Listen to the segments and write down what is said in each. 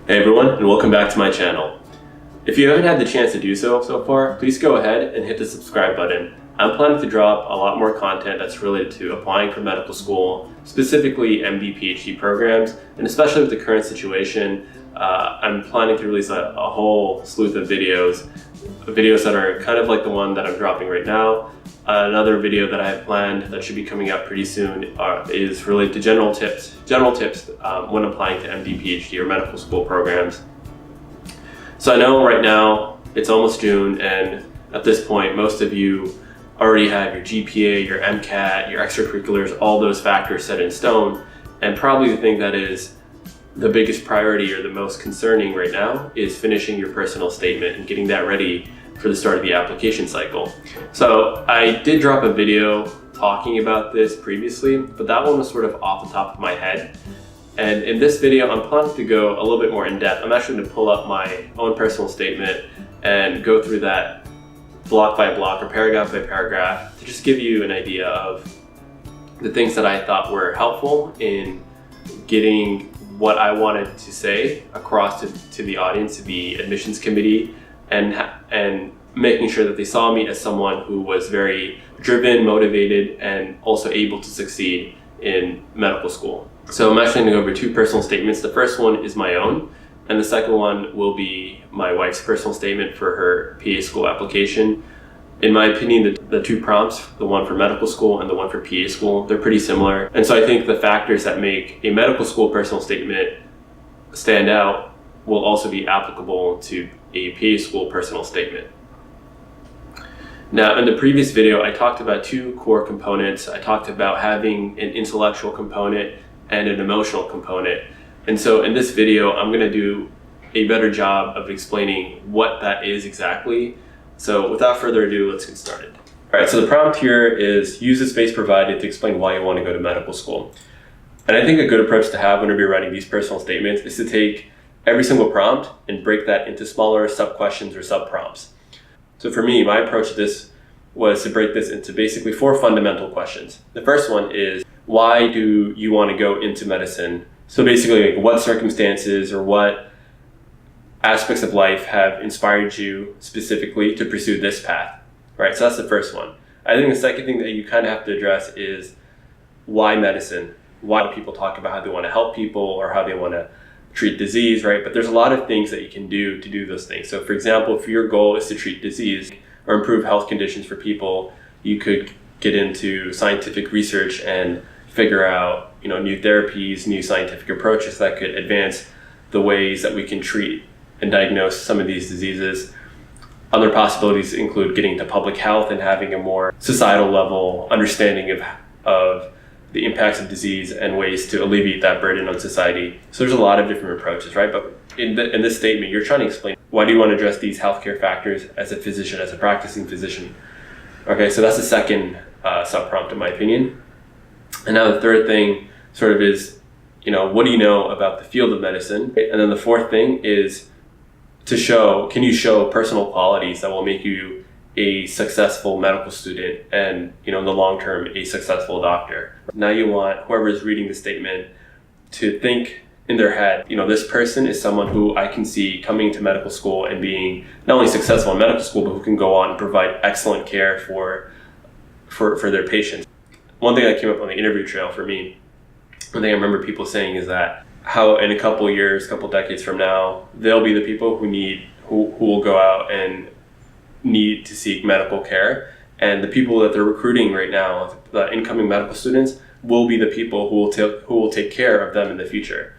Hey everyone, and welcome back to my channel. If you haven't had the chance to do so far, please go ahead and hit the subscribe button. I'm planning to drop a lot more content that's related to applying for medical school, specifically mdPhD programs, and especially with the current situation, I'm planning to release a whole slew of videos that are kind of like the one that I'm dropping right now. Another video that I have planned that should be coming out pretty soon is related to general tips when applying to mdPhD or medical school programs. So I know right now it's almost June, and at this point most of you already have your GPA, your MCAT, your extracurriculars, all those factors set in stone, and probably the thing that is the biggest priority or the most concerning right now is finishing your personal statement and getting that ready for the start of the application cycle. So I did drop a video talking about this previously, but that one was sort of off the top of my head. And in this video, I'm planning to go a little bit more in depth. I'm actually going to pull up my own personal statement and go through that block by block or paragraph by paragraph to just give you an idea of the things that I thought were helpful in getting what I wanted to say across to the audience, to the admissions committee, and making sure that they saw me as someone who was very driven, motivated, and also able to succeed in medical school. So I'm actually going to go over two personal statements. The first one is my own, and the second one will be my wife's personal statement for her PA school application. In my opinion, the two prompts, the one for medical school and the one for PA school, they're pretty similar. And so I think the factors that make a medical school personal statement stand out will also be applicable to a PA school personal statement. Now, in the previous video, I talked about two core components. I talked about having an intellectual component and an emotional component. And so in this video, I'm going to do a better job of explaining what that is exactly. So without further ado, let's get started. All right, so the prompt here is use the space provided to explain why you want to go to medical school. And I think a good approach to have whenever you're writing these personal statements is to take every single prompt and break that into smaller sub-questions or sub-prompts. So for me, my approach to this was to break this into basically four fundamental questions. The first one is, why do you want to go into medicine? So basically, like, what circumstances or what aspects of life have inspired you specifically to pursue this path, right? So that's the first one. I think the second thing that you kind of have to address is why medicine? Why do people talk about how they want to help people or how they want to treat disease, right? But there's a lot of things that you can do to do those things. So for example, if your goal is to treat disease or improve health conditions for people, you could get into scientific research and figure out, new therapies, new scientific approaches that could advance the ways that we can treat and diagnose some of these diseases. Other possibilities include getting into public health and having a more societal level understanding of the impacts of disease and ways to alleviate that burden on society. So there's a lot of different approaches, right? But in this statement, you're trying to explain, why do you want to address these healthcare factors as a physician, as a practicing physician? Okay, so that's the second sub-prompt in my opinion. And now the third thing sort of is, what do you know about the field of medicine? And then the fourth thing is can you show personal qualities that will make you a successful medical student and, in the long term, a successful doctor. Now you want whoever is reading the statement to think in their head, this person is someone who I can see coming to medical school and being not only successful in medical school, but who can go on and provide excellent care for their patients. One thing that came up on the interview trail for me, one thing I remember people saying is that how in a couple years, couple decades from now, they'll be the people who will go out and need to seek medical care, and the people that they're recruiting right now, the incoming medical students, will be the people who will take care of them in the future.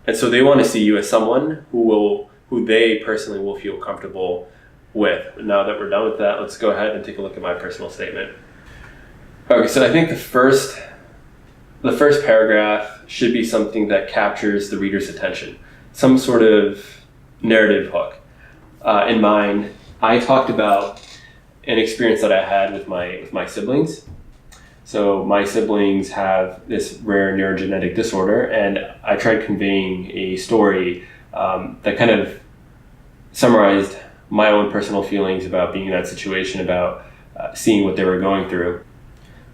And so they want to see you as someone who they personally will feel comfortable with. Now that we're done with that, let's go ahead and take a look at my personal statement. Okay, so I think the first paragraph should be something that captures the reader's attention, some sort of narrative hook. In mine, I talked about an experience that I had with my siblings. So my siblings have this rare neurogenetic disorder, and I tried conveying a story that kind of summarized my own personal feelings about being in that situation, about seeing what they were going through.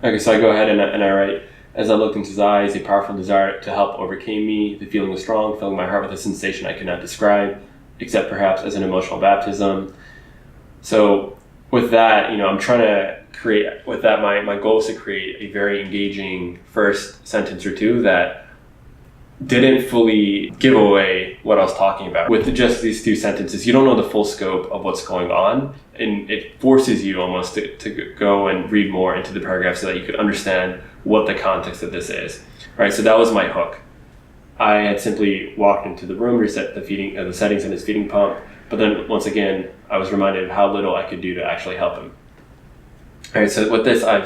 Okay, so I go ahead and I write, As I looked into his eyes, a powerful desire to help overcame me. The feeling was strong, filling my heart with a sensation I could not describe, except perhaps as an emotional baptism. So with that, I'm trying to create, with that, my goal is to create a very engaging first sentence or two that didn't fully give away what I was talking about. With just these two sentences, you don't know the full scope of what's going on, and it forces you almost to go and read more into the paragraph so that you could understand what the context of this is. Right, so that was my hook. I had simply walked into the room, reset the settings in his feeding pump, but then once again, I was reminded of how little I could do to actually help him. All right, so with this, I've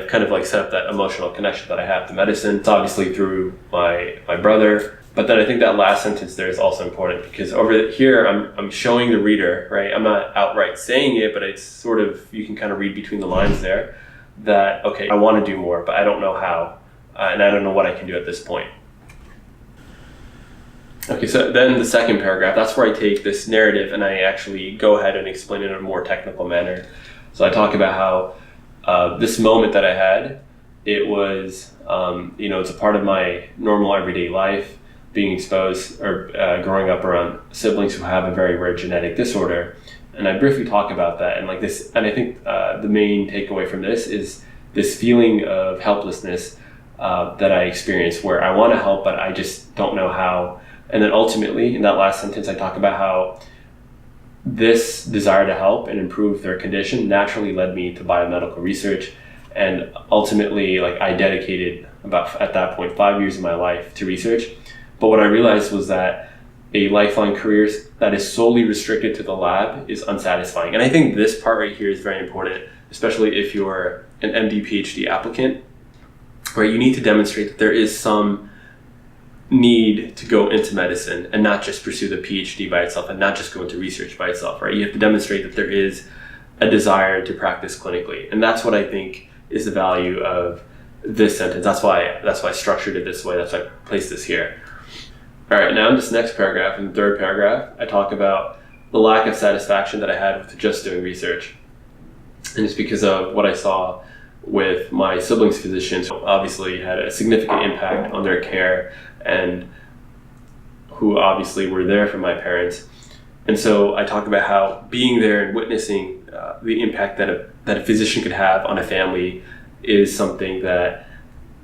kind of set up that emotional connection that I have to medicine. It's obviously through my brother, but then I think that last sentence there is also important because over here, I'm showing the reader, right? I'm not outright saying it, but it's sort of, you can kind of read between the lines there that, okay, I want to do more, but I don't know how, and I don't know what I can do at this point. Okay, so then the second paragraph, that's where I take this narrative and I actually go ahead and explain it in a more technical manner. So I talk about how this moment that I had, it was, it's a part of my normal everyday life, being exposed or growing up around siblings who have a very rare genetic disorder. And I briefly talk about that. And and I think the main takeaway from this is this feeling of helplessness that I experience where I want to help, but I just don't know how. And then ultimately, in that last sentence, I talk about how this desire to help and improve their condition naturally led me to biomedical research. And ultimately, I dedicated about, at that point, 5 years of my life to research. But what I realized was that a lifelong career that is solely restricted to the lab is unsatisfying. And I think this part right here is very important, especially if you're an mdphd applicant, where you need to demonstrate that there is some need to go into medicine and not just pursue the PhD by itself and not just go into research by itself, right? You have to demonstrate that there is a desire to practice clinically. And that's what I think is the value of this sentence. That's why I structured it this way. That's why I placed this here. All right, now in this next paragraph, in the third paragraph, I talk about the lack of satisfaction that I had with just doing research. And it's because of what I saw with my siblings' physicians, who obviously had a significant impact on their care and who obviously were there for my parents. And so I talk about how being there and witnessing the impact that a physician could have on a family is something that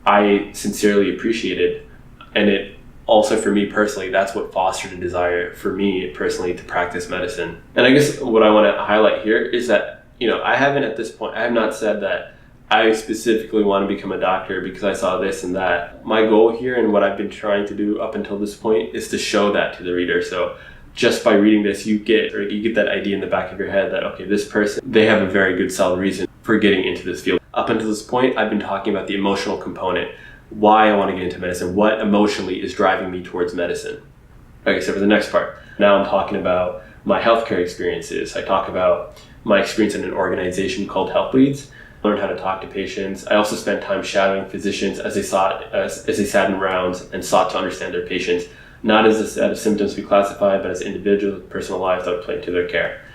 I sincerely appreciated. And it also, for me personally, that's what fostered a desire for me personally to practice medicine. And I guess what I want to highlight here is that, I have not said that I specifically want to become a doctor because I saw this and that. My goal here and what I've been trying to do up until this point is to show that to the reader. So just by reading this, you get that idea in the back of your head that, okay, this person, they have a very good solid reason for getting into this field. Up until this point, I've been talking about the emotional component, why I want to get into medicine, what emotionally is driving me towards medicine. Okay, so for the next part, now I'm talking about my healthcare experiences. I talk about my experience in an organization called Health Leads. Learned how to talk to patients. I also spent time shadowing physicians as they sat in rounds and sought to understand their patients, not as a set of symptoms we classify, but as individual personal lives that would play into their care.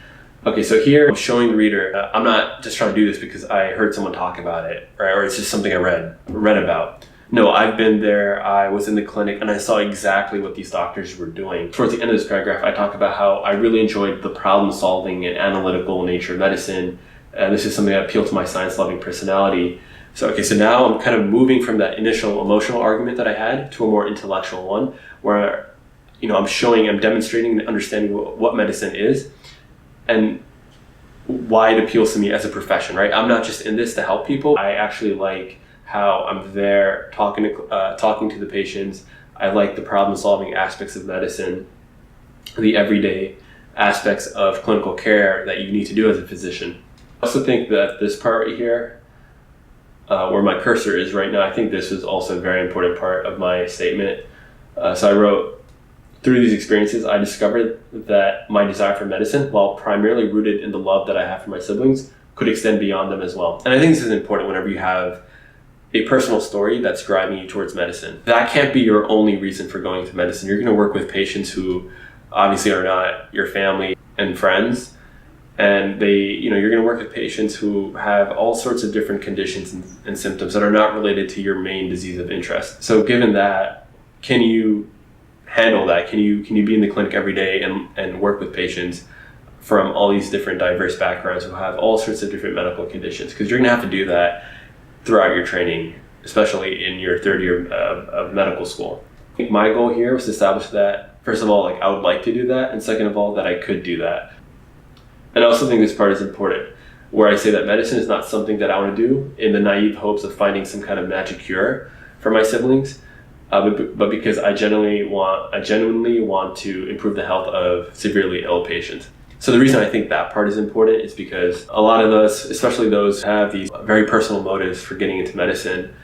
Okay, so here I'm showing the reader, I'm not just trying to do this because I heard someone talk about it, right? Or it's just something I read about. No, I've been there, I was in the clinic, and I saw exactly what these doctors were doing. Towards the end of this paragraph, I talk about how I really enjoyed the problem-solving and analytical nature of medicine. And this is something that appealed to my science-loving personality. So now I'm kind of moving from that initial emotional argument that I had to a more intellectual one, where I'm demonstrating and understanding what medicine is and why it appeals to me as a profession, right? I'm not just in this to help people. I actually like how I'm there talking to the patients. I like the problem-solving aspects of medicine, the everyday aspects of clinical care that you need to do as a physician. I also think that this part right here, where my cursor is right now, I think this is also a very important part of my statement. So I wrote, through these experiences, I discovered that my desire for medicine, while primarily rooted in the love that I have for my siblings, could extend beyond them as well. And I think this is important whenever you have a personal story that's driving you towards medicine. That can't be your only reason for going to medicine. You're going to work with patients who obviously are not your family and friends. And you're going to work with patients who have all sorts of different conditions and symptoms that are not related to your main disease of interest. So given that, can you handle that? Can you be in the clinic every day and work with patients from all these different diverse backgrounds who have all sorts of different medical conditions? Because you're going to have to do that throughout your training, especially in your third year of medical school. I think my goal here was to establish that, first of all, like I would like to do that, and second of all, that I could do that. And I also think this part is important, where I say that medicine is not something that I want to do in the naive hopes of finding some kind of magic cure for my siblings, but because I genuinely want to improve the health of severely ill patients. So the reason I think that part is important is because a lot of us, especially those who have these very personal motives for getting into medicine,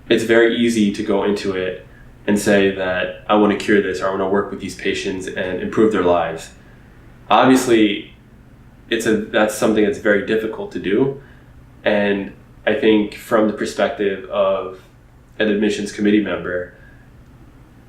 it's very easy to go into it and say that I want to cure this, or I want to work with these patients and improve their lives. Obviously, that's something that's very difficult to do. And I think from the perspective of an admissions committee member,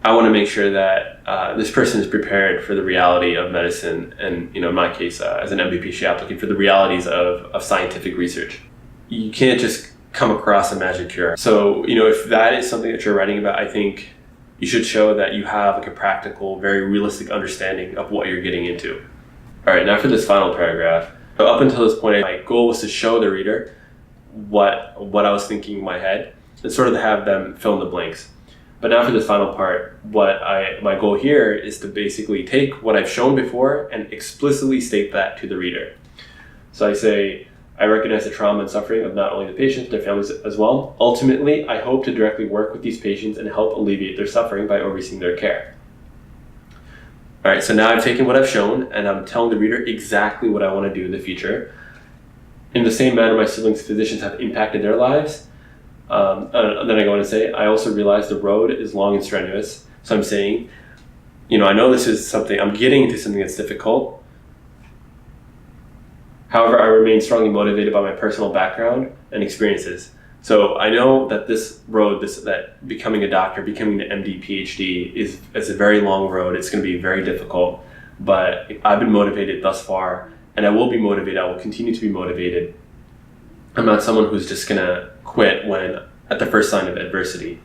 I want to make sure that this person is prepared for the reality of medicine, and in my case, as an mdphd applicant, for the realities of scientific research. You can't just come across a magic cure. So if that is something that you're writing about, I think you should show that you have like a practical, very realistic understanding of what you're getting into. All right, now for this final paragraph. So up until this point, my goal was to show the reader what I was thinking in my head and sort of to have them fill in the blanks. But now for this final part, my goal here is to basically take what I've shown before and explicitly state that to the reader. So I say, I recognize the trauma and suffering of not only the patients, but their families as well. Ultimately, I hope to directly work with these patients and help alleviate their suffering by overseeing their care. All right, so now I've taken what I've shown and I'm telling the reader exactly what I want to do in the future. In the same manner my siblings' physicians have impacted their lives. And then I go on to say, I also realize the road is long and strenuous. So I'm saying, I know this is something, I'm getting into something that's difficult. However, I remain strongly motivated by my personal background and experiences. So I know that this road, that becoming a doctor, becoming an MD, PhD is a very long road. It's going to be very difficult, but I've been motivated thus far, and I will be motivated. I will continue to be motivated. I'm not someone who's just going to quit at the first sign of adversity.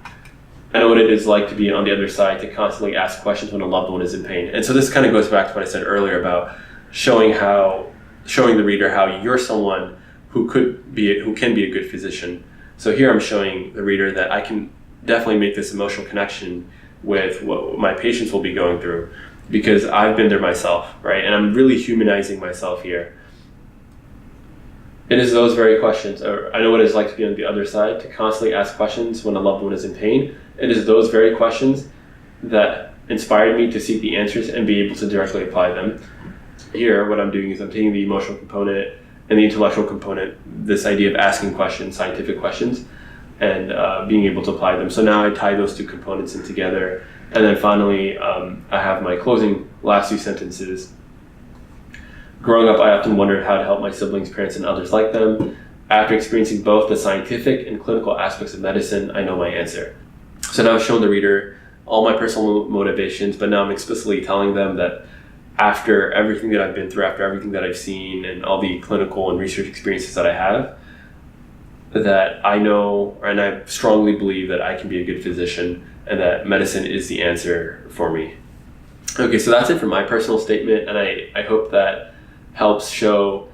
I know what it is like to be on the other side, to constantly ask questions when a loved one is in pain. And so this kind of goes back to what I said earlier about showing the reader how you're someone who can be a good physician. So here I'm showing the reader that I can definitely make this emotional connection with what my patients will be going through, because I've been there myself, right? And I'm really humanizing myself here. It is those very questions, or I know what it's like to be on the other side, to constantly ask questions when a loved one is in pain. It is those very questions that inspired me to seek the answers and be able to directly apply them. Here, what I'm doing is I'm taking the emotional component and the intellectual component, this idea of asking questions, scientific questions, and being able to apply them. So now I tie those two components in together. And then finally, I have my closing last two sentences. Growing up, I often wondered how to help my siblings, parents, and others like them. After experiencing both the scientific and clinical aspects of medicine, I know my answer. So now I've shown the reader all my personal motivations, but now I'm explicitly telling them that after everything that I've been through, after everything that I've seen, and all the clinical and research experiences that I have, that I know, and I strongly believe that I can be a good physician, and that medicine is the answer for me. Okay, so that's it for my personal statement, and I hope that helps show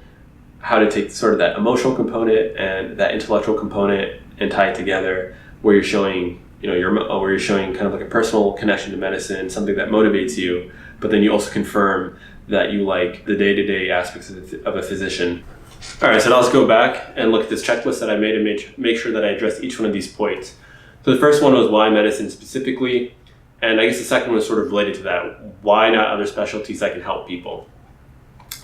how to take sort of that emotional component and that intellectual component and tie it together, where you're showing, where you're showing kind of like a personal connection to medicine, something that motivates you, but then you also confirm that you like the day-to-day aspects of a physician. All right, so now let's go back and look at this checklist that I made and make sure that I address each one of these points. So the first one was why medicine specifically, and I guess the second one is sort of related to that. Why not other specialties that can help people?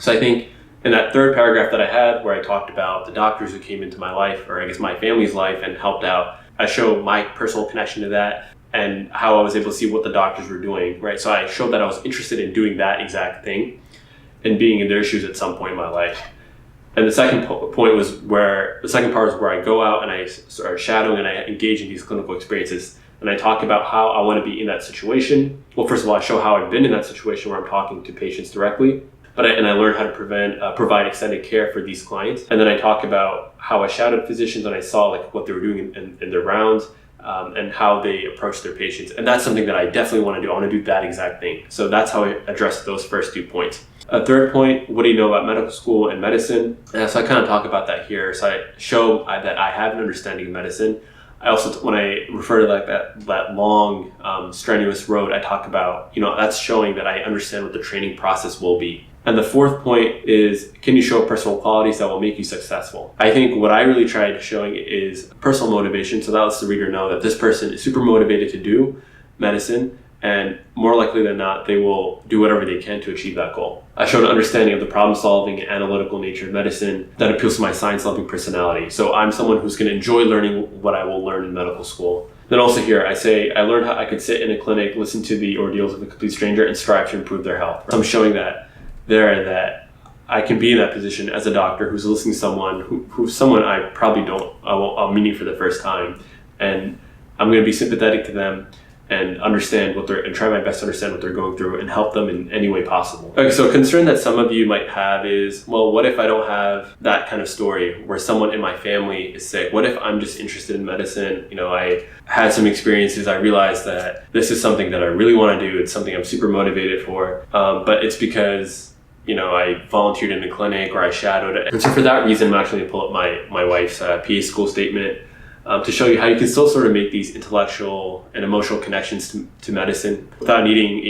So I think in that third paragraph that I had, where I talked about the doctors who came into my life, or I guess my family's life, and helped out, I show my personal connection to that and how I was able to see what the doctors were doing, right? So I showed that I was interested in doing that exact thing and being in their shoes at some point in my life. And the second part was where I go out and I start shadowing and I engage in these clinical experiences. And I talk about how I want to be in that situation. Well, first of all, I show how I've been in that situation where I'm talking to patients directly. And I learned how to provide extended care for these clients. And then I talk about how I shadowed physicians and I saw like what they were doing in their rounds, and how they approach their patients. And that's something that I definitely want to do. I want to do that exact thing. So that's how I address those first 2 points. A third point, what do you know about medical school and medicine? So I kind of talk about that here. So I show that I have an understanding of medicine. I also, when I refer to like that long, strenuous road, I talk about, that's showing that I understand what the training process will be. And the fourth point is, can you show personal qualities that will make you successful? I think what I really tried showing is personal motivation. So that lets the reader know that this person is super motivated to do medicine, and more likely than not, they will do whatever they can to achieve that goal. I showed an understanding of the problem-solving and analytical nature of medicine that appeals to my science-loving personality. So I'm someone who's going to enjoy learning what I will learn in medical school. Then also here, I say, I learned how I could sit in a clinic, listen to the ordeals of a complete stranger, and strive to improve their health. So I'm showing that I can be in that position as a doctor who's listening to someone who's someone I probably I'm meeting for the first time, and I'm going to be sympathetic to them and try my best to understand what they're going through and help them in any way possible. Okay, so a concern that some of you might have is, well, what if I don't have that kind of story where someone in my family is sick? What if I'm just interested in medicine? I had some experiences. I realized that this is something that I really want to do. It's something I'm super motivated for, but it's because I volunteered in a clinic or I shadowed it. And so for that reason, I'm actually going to pull up my wife's PA school statement to show you how you can still sort of make these intellectual and emotional connections to medicine without needing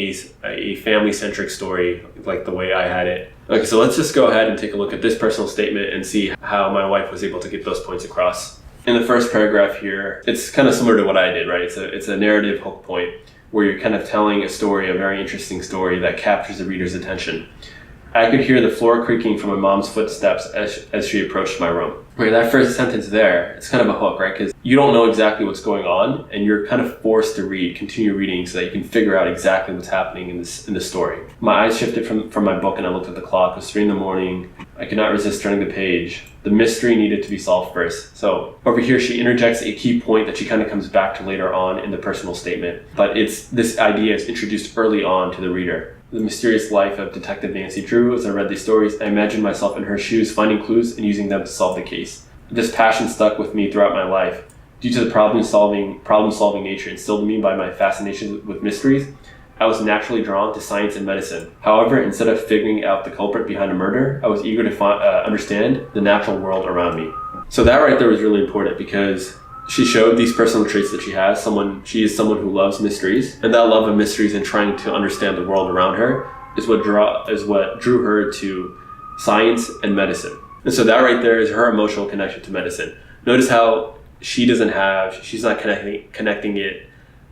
a family-centric story like the way I had it. Okay, so let's just go ahead and take a look at this personal statement and see how my wife was able to get those points across. In the first paragraph here, it's kind of similar to what I did, right? It's a narrative hook point where you're kind of telling a story, a very interesting story that captures the reader's attention. I could hear the floor creaking from my mom's footsteps as she approached my room. Right, that first sentence there, it's kind of a hook, right? Because you don't know exactly what's going on, and you're kind of forced to continue reading so that you can figure out exactly what's happening in the story. My eyes shifted from my book and I looked at the clock. It was 3 a.m. I could not resist turning the page. The mystery needed to be solved first. So over here, she interjects a key point that she kind of comes back to later on in the personal statement. But this idea is introduced early on to the reader. The mysterious life of Detective Nancy Drew. As I read these stories, I imagined myself in her shoes, finding clues and using them to solve the case. This passion stuck with me throughout my life. Due to the problem-solving nature instilled in me by my fascination with mysteries, I was naturally drawn to science and medicine. However, instead of figuring out the culprit behind a murder, I was eager to understand the natural world around me. So that right there was really important because she showed these personal traits that she has. She is someone who loves mysteries, and that love of mysteries and trying to understand the world around her is what drew her to science and medicine. And so that right there is her emotional connection to medicine. Notice how she's not connecting it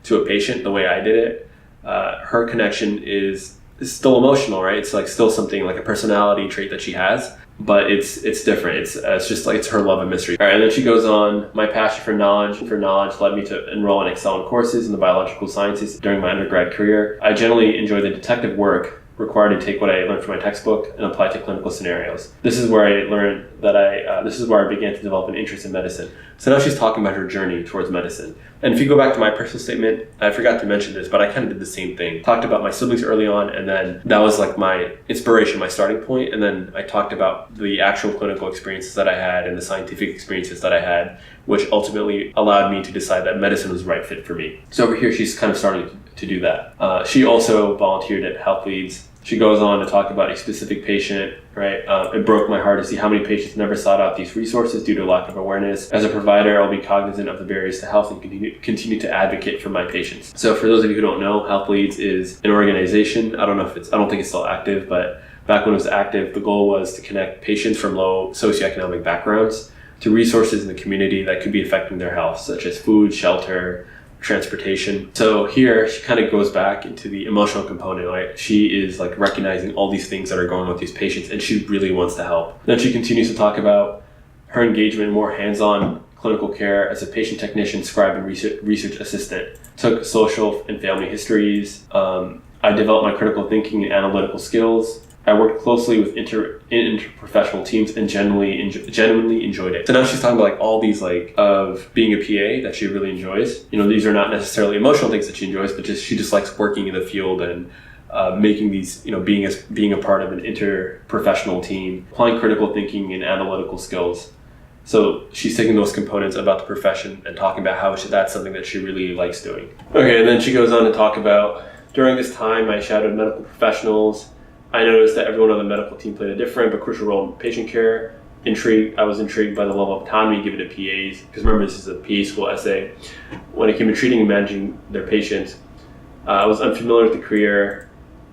to a patient the way I did it. Her connection is still emotional, right? It's like still something like a personality trait that she has, but it's different. It's just like it's her love of mystery. All right, and then she goes on, my passion for knowledge led me to enroll and excel in courses in the biological sciences during my undergrad career. I generally enjoy the detective work required to take what I learned from my textbook and apply to clinical scenarios. This is where I learned that this is where I began to develop an interest in medicine. So now she's talking about her journey towards medicine. And if you go back to my personal statement, I forgot to mention this, but I kind of did the same thing. Talked about my siblings early on, and then that was like my inspiration, my starting point. And then I talked about the actual clinical experiences that I had and the scientific experiences that I had, which ultimately allowed me to decide that medicine was the right fit for me. So over here, she's kind of starting to do that. She also volunteered at Health Leads. She goes on to talk about a specific patient, right? It broke my heart to see how many patients never sought out these resources due to lack of awareness. As a provider, I'll be cognizant of the barriers to health and continue to advocate for my patients. So for those of you who don't know, Health Leads is an organization. I don't think it's still active, but back when it was active, the goal was to connect patients from low socioeconomic backgrounds to resources in the community that could be affecting their health, such as food, shelter, transportation. So here she kind of goes back into the emotional component, right? She is like recognizing all these things that are going on with these patients, and she really wants to help. Then she continues to talk about her engagement in more hands-on clinical care as a patient technician, scribe, and research assistant. Took social and family histories. I developed my critical thinking and analytical skills. I worked closely with interprofessional teams and genuinely enjoyed it. So now she's talking about like all these like of being a PA that she really enjoys. These are not necessarily emotional things that she enjoys, but she just likes working in the field and making these, being a part of an interprofessional team, applying critical thinking and analytical skills. So she's taking those components about the profession and talking about how that's something that she really likes doing. Okay, and then she goes on to talk about, during this time, I shadowed medical professionals. I noticed that everyone on the medical team played a different but crucial role in patient care. I was intrigued by the level of autonomy given to PAs, because remember, this is a PA school essay. When it came to treating and managing their patients, I was unfamiliar with the career,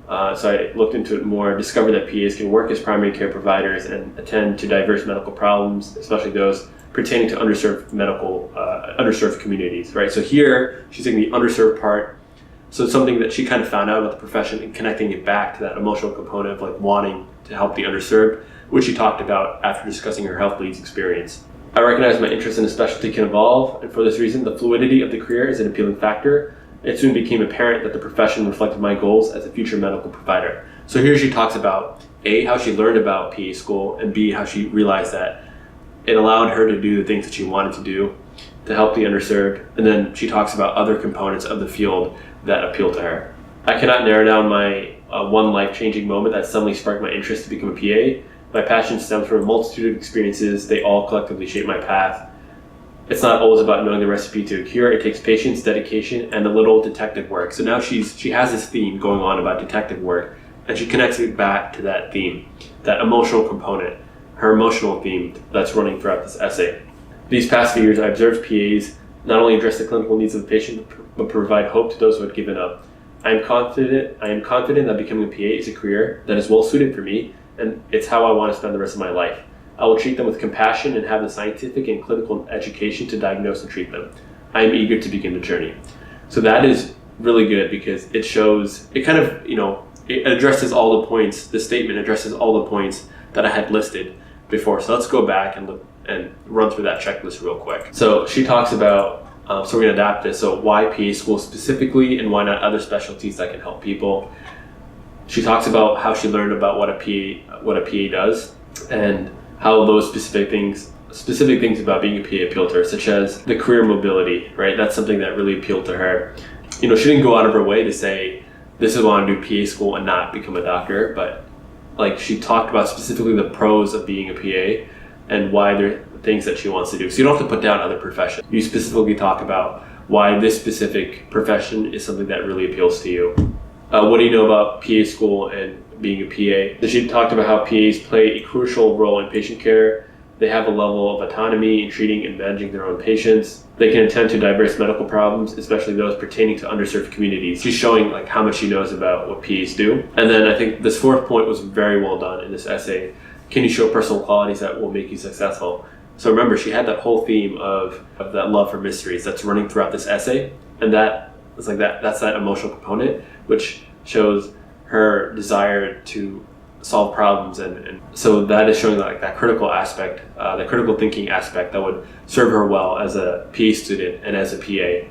so I looked into it more, discovered that PAs can work as primary care providers and attend to diverse medical problems, especially those pertaining to underserved communities, right? So here, she's taking the underserved part. So it's something that she kind of found out about the profession and connecting it back to that emotional component of like wanting to help the underserved, which she talked about after discussing her health leads experience. I recognize my interest in a specialty can evolve, and for this reason, the fluidity of the career is an appealing factor. It soon became apparent that the profession reflected my goals as a future medical provider. So here she talks about A, how she learned about PA school, and B, how she realized that it allowed her to do the things that she wanted to do to help the underserved. And then she talks about other components of the field that appeal to her. I cannot narrow down my one life-changing moment that suddenly sparked my interest to become a PA. My passion stems from a multitude of experiences. They all collectively shape my path. It's not always about knowing the recipe to a cure. It takes patience, dedication, and a little detective work. So now she has this theme going on about detective work, and she connects it back to that theme, that emotional component, her emotional theme that's running throughout this essay. These past few years, I observed PAs not only address the clinical needs of the patient, but provide hope to those who had given up. I am confident that becoming a PA is a career that is well suited for me, and it's how I want to spend the rest of my life. I will treat them with compassion and have the scientific and clinical education to diagnose and treat them. I am eager to begin the journey. So that is really good because it shows, it kind of, it addresses all the points, the statement addresses all the points that I had listed before. So let's go back and look and run through that checklist real quick. So she talks about, so we're going to adapt this. So why PA school specifically, and why not other specialties that can help people? She talks about how she learned about what a PA does, and how those specific things about being a PA appeal to her, such as the career mobility, right? That's something that really appealed to her. She didn't go out of her way to say, this is why I want to do PA school and not become a doctor, but like she talked about specifically the pros of being a PA and why there are things that she wants to do. So you don't have to put down other professions. You specifically talk about why this specific profession is something that really appeals to you. What do you know about PA school and being a PA? She talked about how PAs play a crucial role in patient care. They have a level of autonomy in treating and managing their own patients. They can attend to diverse medical problems, especially those pertaining to underserved communities. She's showing like how much she knows about what PAs do. And then I think this fourth point was very well done in this essay. Can you show personal qualities that will make you successful? So remember, she had that whole theme of that love for mysteries that's running throughout this essay, and that's that emotional component, which shows her desire to solve problems, and so that is showing like that critical aspect, the critical thinking aspect that would serve her well as a PA student and as a PA.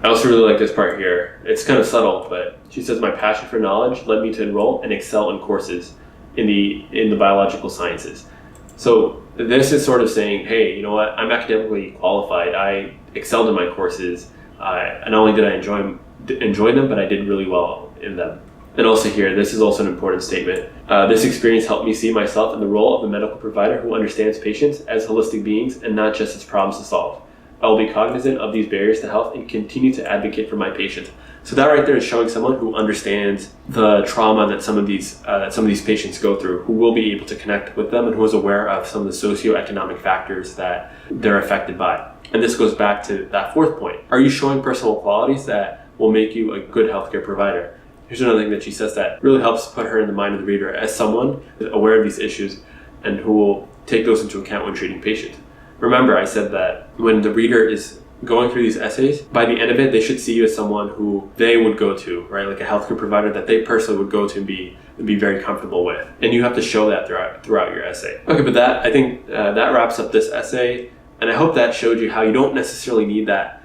I also really like this part here. It's kind of subtle, but she says, my passion for knowledge led me to enroll and excel in courses in the biological sciences. So this is sort of saying, hey, you know what? I'm academically qualified. I excelled in my courses. And not only did I enjoy them, but I did really well in them. And also here, this is also an important statement. This experience helped me see myself in the role of the medical provider who understands patients as holistic beings and not just as problems to solve. I will be cognizant of these barriers to health and continue to advocate for my patients. So that right there is showing someone who understands the trauma that some of these patients go through, who will be able to connect with them, and who is aware of some of the socioeconomic factors that they're affected by. And this goes back to that fourth point. Are you showing personal qualities that will make you a good healthcare provider? Here's another thing that she says that really helps put her in the mind of the reader as someone aware of these issues and who will take those into account when treating patients. Remember, I said that when the reader is going through these essays, by the end of it, they should see you as someone who they would go to, right? Like a healthcare provider that they personally would go to and be very comfortable with. And you have to show that throughout your essay. Okay, but I think that wraps up this essay. And I hope that showed you how you don't necessarily need that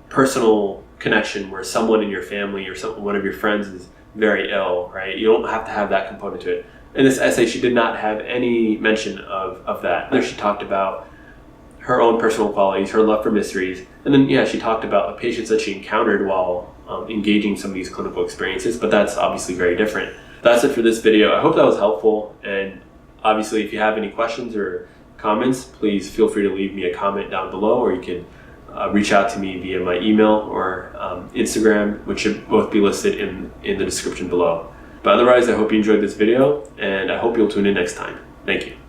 personal connection where someone in your family or one of your friends is very ill, right? You don't have to have that component to it. In this essay, she did not have any mention of that. She talked about her own personal qualities, her love for mysteries, and then she talked about the patients that she encountered while engaging some of these clinical experiences, but that's obviously very different. That's it for this video. I hope that was helpful, and obviously if you have any questions or comments, please feel free to leave me a comment down below, or you can reach out to me via my email or Instagram, which should both be listed in the description below. But otherwise, I hope you enjoyed this video, and I hope you'll tune in next time. Thank you.